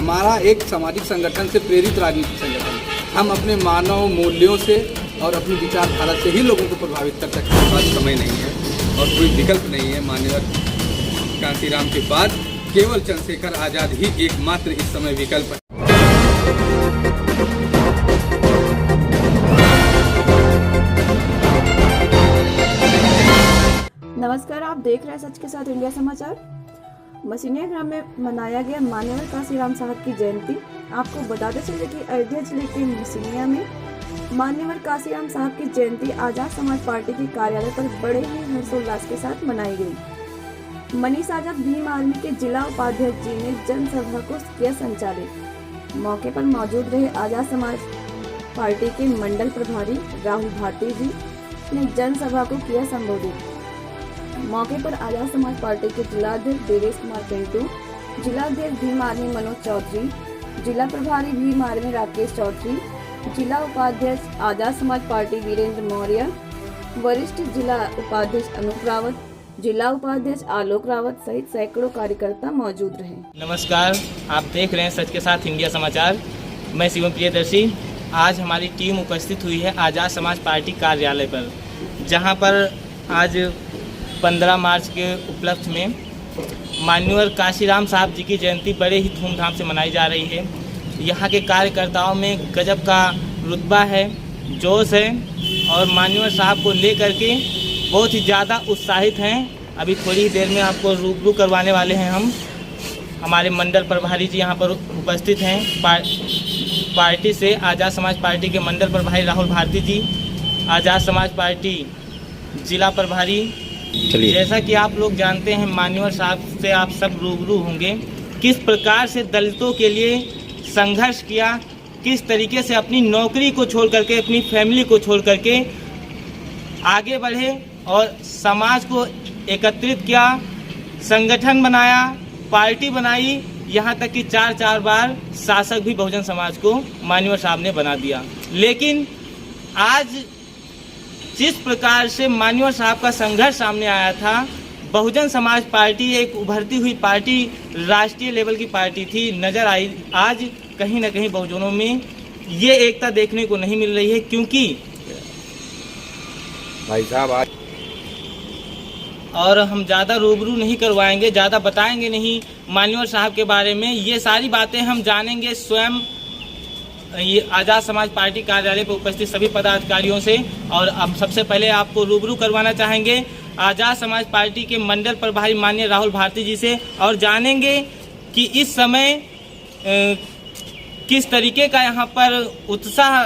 हमारा एक सामाजिक संगठन से प्रेरित राजनीतिक संगठन। हम अपने मानव मूल्यों से और अपनी विचारधारा से ही लोगों को प्रभावित कर सकते हैं। बाद समय नहीं है और कोई विकल्प नहीं है। माननीय कांशीराम के बाद केवल चंद्रशेखर आजाद ही एकमात्र इस समय विकल्प है। नमस्कार, आप देख रहे हैं सच के साथ इंडिया समाचार। मसीनिया ग्राम में मनाया गया मान्यवर कांशीराम साहब की जयंती। आपको बताते चले कि अयोध्या जिले के मसीनिया में मान्यवर कांशीराम साहब की जयंती आजाद समाज पार्टी के कार्यालय पर बड़े ही हर्षोल्लास के साथ मनाई गई। मनीष आजाद भीम आर्मी के जिला उपाध्यक्ष जी ने जनसभा को किया संचालित। मौके पर मौजूद रहे आजाद समाज पार्टी के मंडल प्रभारी राहुल भारती जी ने जनसभा को किया संबोधित। मौके पर आजाद समाज पार्टी के जिलाध्यक्ष देवेश कुमार पिंटू, जिलाध्यक्ष भीम आर्मी मनोज चौधरी, जिला प्रभारी भीम आर्मी राकेश चौधरी, जिला उपाध्यक्ष आजाद समाज पार्टी वीरेंद्र मौर्य, वरिष्ठ जिला उपाध्यक्ष अनूप रावत, जिला उपाध्यक्ष आलोक रावत सहित सैकड़ों कार्यकर्ता मौजूद रहे। नमस्कार, आप देख रहे हैं सच के साथ इंडिया समाचार। मैं शिवम प्रियदर्शी। आज हमारी टीम उपस्थित हुई है आजाद समाज पार्टी कार्यालय पर, जहां पर आज 15 मार्च के उपलक्ष्य में मान्यवर कांशीराम साहब जी की जयंती बड़े ही धूमधाम से मनाई जा रही है। यहाँ के कार्यकर्ताओं में गजब का रुतबा है, जोश है और मान्यवर साहब को लेकर के बहुत ही ज़्यादा उत्साहित हैं। अभी थोड़ी ही देर में आपको रूबरू करवाने वाले हैं हम। हमारे मंडल प्रभारी जी यहाँ पर उपस्थित हैं। पार्टी से आज़ाद समाज पार्टी के मंडल प्रभारी राहुल भारती जी, आज़ाद समाज पार्टी जिला प्रभारी। जैसा कि आप लोग जानते हैं, मान्यवर साहब से आप सब रूबरू होंगे, किस प्रकार से दलितों के लिए संघर्ष किया, किस तरीके से अपनी नौकरी को छोड़ करके, अपनी फैमिली को छोड़ करके आगे बढ़े और समाज को एकत्रित किया, संगठन बनाया, पार्टी बनाई, यहाँ तक कि 4 बार शासक भी बहुजन समाज को मान्यवर साहब ने बना दिया। लेकिन आज जिस प्रकार से मान्यवर साहब का संघर्ष सामने आया था, बहुजन समाज पार्टी एक उभरती हुई पार्टी, राष्ट्रीय लेवल की पार्टी थी, नज़र आई। आज कहीं ना कहीं बहुजनों में ये एकता देखने को नहीं मिल रही है, क्योंकि भाई साहब आज और हम ज़्यादा रूबरू नहीं करवाएंगे, ज़्यादा बताएंगे नहीं मान्यवर साहब के बारे में। ये सारी बातें हम जानेंगे स्वयं ये आज़ाद समाज पार्टी कार्यालय पर उपस्थित सभी पदाधिकारियों से। और अब सबसे पहले आपको रूबरू करवाना चाहेंगे आज़ाद समाज पार्टी के मंडल प्रभारी माननीय राहुल भारती जी से, और जानेंगे कि इस समय किस तरीके का यहाँ पर उत्साह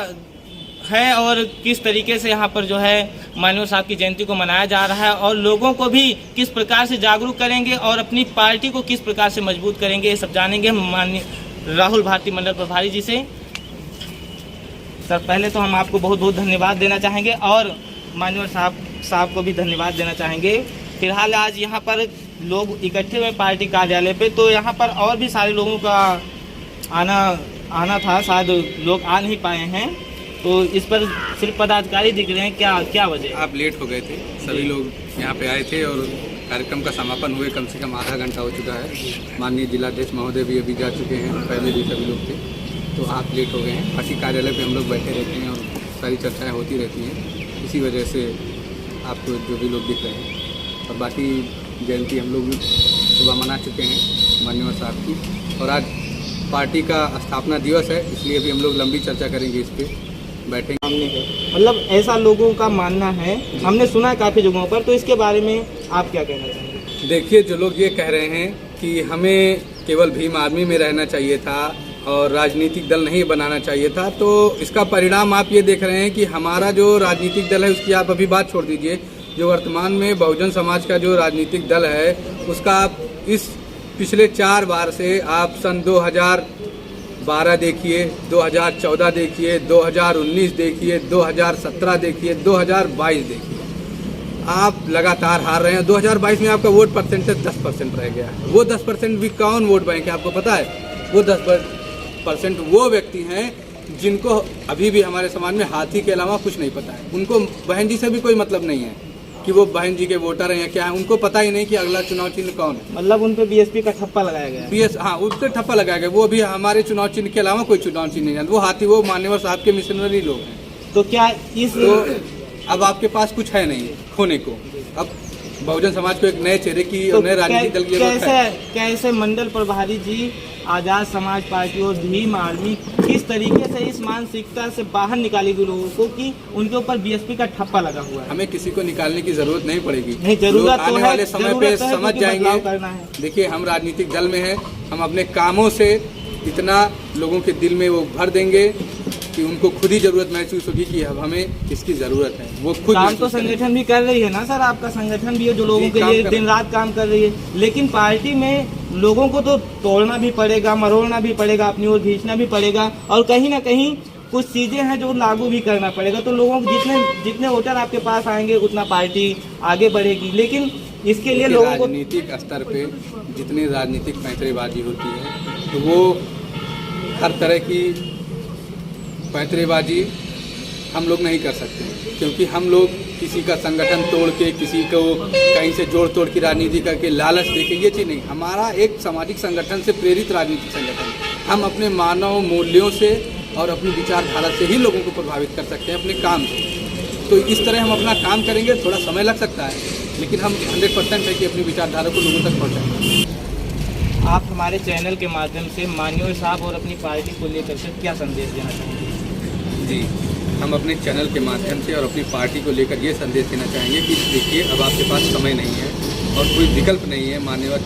है और किस तरीके से यहाँ पर जो है मान्यवर साहब की जयंती को मनाया जा रहा है, और लोगों को भी किस प्रकार से जागरूक करेंगे और अपनी पार्टी को किस प्रकार से मजबूत करेंगे, ये सब जानेंगे माननीय राहुल भारती मंडल प्रभारी जी से। सर, पहले तो हम आपको बहुत बहुत धन्यवाद देना चाहेंगे और मान्यवर साहब को भी धन्यवाद देना चाहेंगे। फिलहाल आज यहाँ पर लोग इकट्ठे हुए पार्टी कार्यालय पे, तो यहाँ पर और भी सारे लोगों का आना था, शायद लोग आ नहीं पाए हैं, तो इस पर सिर्फ पदाधिकारी दिख रहे हैं। क्या वजह? आप लेट हो गए थे, सभी लोग यहाँ पे आए थे और कार्यक्रम का समापन हुए कम से कम आधा घंटा हो चुका है। माननीय जिलाध्यक्ष महोदय भी अभी जा चुके हैं, पहले भी सभी लोग थे, तो आप लेट हो गए हैं। पार्टी कार्यालय पे हम लोग बैठे रहते हैं और सारी चर्चाएं होती रहती हैं, इसी वजह से आपको जो भी लोग दिख रहे हैं। और बाकी जयंती हम लोग सुबह मना चुके हैं मान्यवर साहब की, और आज पार्टी का स्थापना दिवस है, इसलिए भी हम लोग लंबी चर्चा करेंगे, इस पर बैठेंगे। मतलब ऐसा लोगों का मानना है, हमने सुना है काफ़ी जगहों पर, तो इसके बारे में आप क्या कहना चाहेंगे? देखिए, जो लोग ये कह रहे हैं कि हमें केवल भीम आर्मी में रहना चाहिए था और राजनीतिक दल नहीं बनाना चाहिए था, तो इसका परिणाम आप ये देख रहे हैं कि हमारा जो राजनीतिक दल है उसकी आप अभी बात छोड़ दीजिए, जो वर्तमान में बहुजन समाज का जो राजनीतिक दल है उसका आप इस पिछले 4 बार से आप सन 2012 देखिए, 2014 देखिए, 2019 देखिए, 2017 देखिए, 2022 देखिए, आप लगातार हार रहे हैं। 2022 में आपका वोट परसेंटेज 10% रह गया है। वो 10% भी कौन वोट बैंक है आपको पता है? वो 10% वो व्यक्ति हैं जिनको अभी भी हमारे समाज में हाथी के अलावा कुछ नहीं पता है। उनको बहन जी से भी कोई मतलब नहीं है, कि वो बहन जी के वोटर हैं या क्या है, उनको पता ही नहीं कि अगला चुनाव चिन्ह कौन है। मतलब उन पे बीएसपी का ठप्पा लगाया गया है। बीएस हाँ, उस पर ठप्पा लगाया गया। वो भी हमारे चुनाव चिन्ह के अलावा कोई चुनाव चिन्ह नहीं जानते। वो हाथी, वो मान्यवर साहब के मिशनरी लोग हैं। तो क्या इस तो अब आपके पास कुछ है नहीं खोने को। अब बहुजन समाज को एक नए चेहरे की तो नए राजनीतिक दल की जरूरत है। कैसे मंडल प्रभारी जी आजाद समाज पार्टी और भीम आर्मी किस तरीके से इस मानसिकता से बाहर निकाली गई लोगों को कि उनके ऊपर बीएसपी का ठप्पा लगा हुआ है? हमें किसी को निकालने की जरूरत नहीं पड़ेगी। नहीं, जरूरत लोग तो आने है, वाले समय पे जरूरत तो है, समझ क्योंकि बदलाव जाएंगे। करना है। देखिए, हम राजनीतिक दल में हैं, हम अपने कामों से इतना लोगों के दिल में वो भर देंगे कि उनको खुद ही जरूरत महसूस होगी कि अब हमें इसकी जरूरत है। वो खुद काम महसूस तो करेंगे। संगठन भी कर रही है ना सर, आपका संगठन भी है जो लोगों जी, के काम लिए कर दिन रहा रात काम कर रही है, लेकिन पार्टी में लोगों को तो तोड़ना भी पड़ेगा, मरोड़ना भी पड़ेगा, अपनी ओर खींचना भी पड़ेगा, और कहीं ना कहीं कुछ चीजें हैं जो लागू भी करना पड़ेगा। तो लोगों को जितने वोटर आपके पास आएंगे उतना पार्टी आगे बढ़ेगी, लेकिन इसके लिए लोगों को राजनीतिक स्तर पे जितनी राजनीतिक पैंतरेबाजी होती है तो वो हर तरह की पैंतरेबाजी हम लोग नहीं कर सकते, क्योंकि हम लोग किसी का संगठन तोड़ के, किसी को कहीं से जोड़ तोड़ की राजनीति करके, लालच देके, ये चीज़ नहीं। हमारा एक सामाजिक संगठन से प्रेरित राजनीतिक संगठन है। हम अपने मानव मूल्यों से और अपनी विचारधारा से ही लोगों को प्रभावित कर सकते हैं अपने काम से। तो इस तरह हम अपना काम करेंगे। थोड़ा समय लग सकता है, लेकिन हम 100% है कि अपनी विचारधारा को लोगों तक पहुँचाएंगे। आप हमारे चैनल के माध्यम से मान्यवर साहब और अपनी पार्टी को लेकर के क्या संदेश देना चाहेंगे? जी, हम अपने चैनल के माध्यम से और अपनी पार्टी को लेकर ये संदेश देना चाहेंगे कि देखिए, अब आपके पास समय नहीं है और कोई विकल्प नहीं है। मान्यवर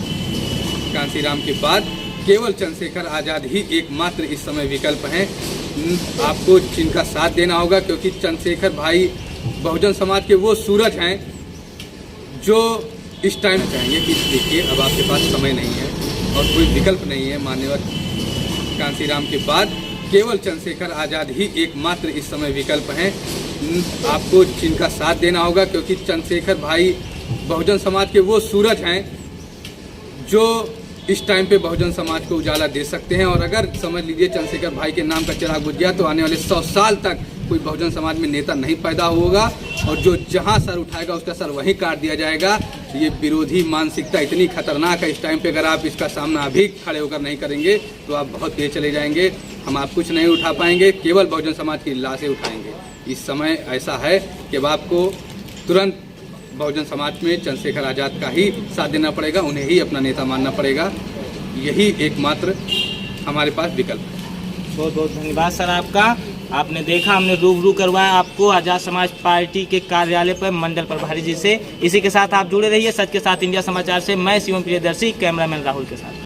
कांसीराम के बाद केवल चंद्रशेखर आज़ाद ही एकमात्र इस समय विकल्प हैं। आपको जिनका साथ देना होगा, क्योंकि चंद्रशेखर भाई बहुजन समाज के वो सूरज हैं जो इस टाइम चाहेंगे कि देखिए, अब आपके पास समय नहीं है और कोई विकल्प नहीं है। मान्यवर कांसीराम के बाद केवल चंद्रशेखर आज़ाद ही एकमात्र इस समय विकल्प हैं। आपको जिनका साथ देना होगा, क्योंकि चंद्रशेखर भाई बहुजन समाज के वो सूरज हैं जो इस टाइम पे बहुजन समाज को उजाला दे सकते हैं। और अगर समझ लीजिए चंद्रशेखर भाई के नाम का चिराग बुझ गया तो आने वाले 100 साल तक कोई बहुजन समाज में नेता नहीं पैदा होगा, और जो जहां सर उठाएगा उसका सर वहीं काट दिया जाएगा। ये विरोधी मानसिकता इतनी खतरनाक है इस टाइम पे, अगर आप इसका सामना अभी खड़े होकर नहीं करेंगे तो आप बहुत तेज चले जाएंगे। हम आप कुछ नहीं उठा पाएंगे, केवल बहुजन समाज की लाशें उठाएंगे। इस समय ऐसा है कि अब आपको तुरंत बहुजन समाज में चंद्रशेखर आज़ाद का ही साथ देना पड़ेगा, उन्हें ही अपना नेता मानना पड़ेगा। यही एकमात्र हमारे पास विकल्प है। बहुत बहुत धन्यवाद सर आपका। आपने देखा, हमने रूबरू करवाया आपको आज़ाद समाज पार्टी के कार्यालय पर मंडल प्रभारी जी से। इसी के साथ आप जुड़े रहिए सच के साथ इंडिया समाचार से। मैं शिवम प्रियदर्शी, कैमरामैन राहुल के साथ।